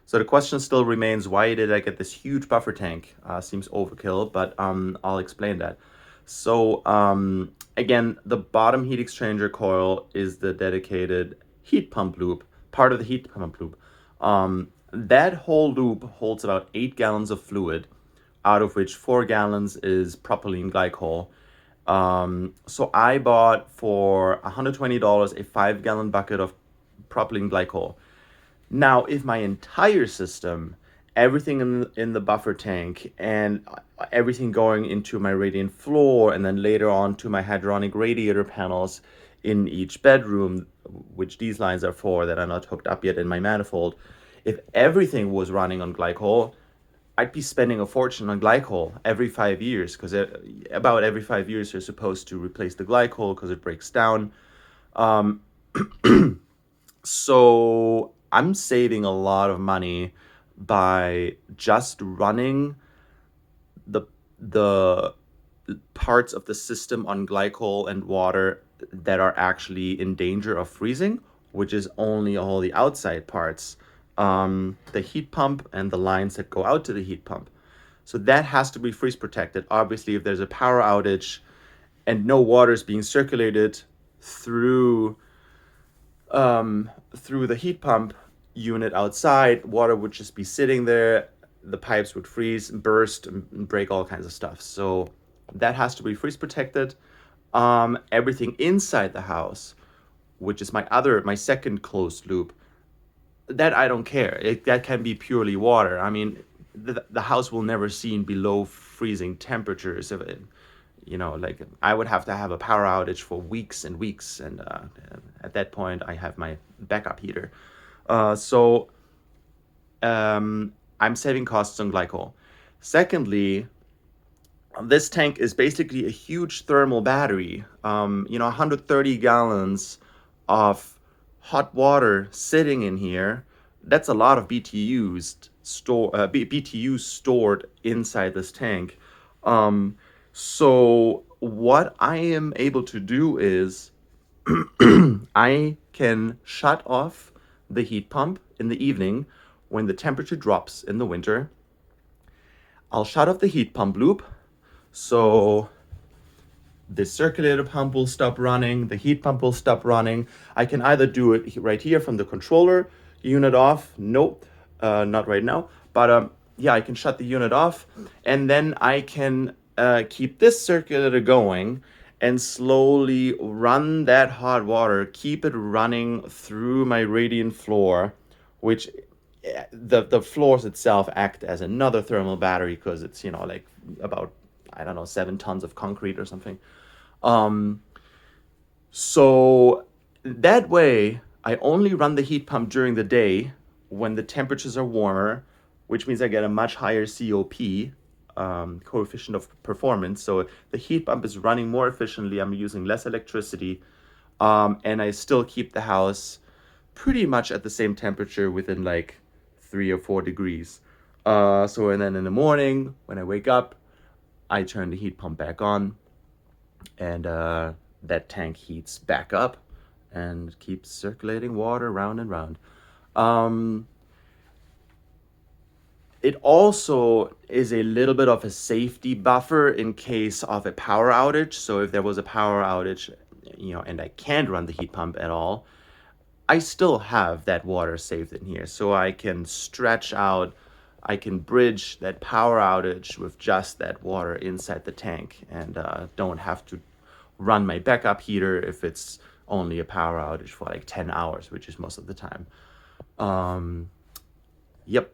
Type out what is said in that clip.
So the question still remains, why did I get this huge buffer tank? Seems overkill, but I'll explain that. So again, the bottom heat exchanger coil is the dedicated heat pump loop, part of the heat pump loop. That whole loop holds about 8 gallons of fluid, out of which 4 gallons is propylene glycol. So I bought for $120 a 5-gallon bucket of propylene glycol. Now, if my entire system, everything in the buffer tank and everything going into my radiant floor and then later on to my hydronic radiator panels in each bedroom, which these lines are for that are not hooked up yet in my manifold, if everything was running on glycol, I'd be spending a fortune on glycol every 5 years because about every 5 years you're supposed to replace the glycol because it breaks down. Um, so I'm saving a lot of money by just running the the parts of the system on glycol and water that are actually in danger of freezing, which is only all the outside parts, the heat pump and the lines that go out to the heat pump. So that has to be freeze protected. Obviously, if there's a power outage and no water is being circulated through through the heat pump unit outside, water would just be sitting there. The pipes would freeze, burst, and break all kinds of stuff. So that has to be freeze protected. Everything inside the house, which is my second closed loop, that I don't care. That can be purely water. I mean, the house will never see below freezing temperatures. If it, like I would have to have a power outage for weeks and weeks, and at that point I have my backup heater. So I'm saving costs on glycol. Secondly, this tank is basically a huge thermal battery. 130 gallons of hot water sitting in here. That's a lot of BTUs stored inside this tank. So what I am able to do is I can shut off the heat pump in the evening when the temperature drops in the winter. I'll shut off the heat pump loop. So the circulator pump will stop running, the heat pump will stop running. I can either do it right here from the controller, unit off. Nope, not right now. But yeah, I can shut the unit off, and then I can keep this circulator going and slowly run that hot water, keep it running through my radiant floor, which the floors itself act as another thermal battery because it's like about, I don't know, 7 tons of concrete or something. Um, so that way, I only run the heat pump during the day when the temperatures are warmer, which means I get a much higher COP, coefficient of performance. So the heat pump is running more efficiently. I'm using less electricity, and I still keep the house pretty much at the same temperature within like 3 or 4 degrees. And then in the morning when I wake up, I turn the heat pump back on, and that tank heats back up and keeps circulating water round and round. Um, it also is a little bit of a safety buffer in case of a power outage. So if there was a power outage, and I can't run the heat pump at all, I still have that water saved in here. So I can stretch out, I can bridge that power outage with just that water inside the tank, and don't have to run my backup heater if it's only a power outage for like 10 hours, which is most of the time. Yep.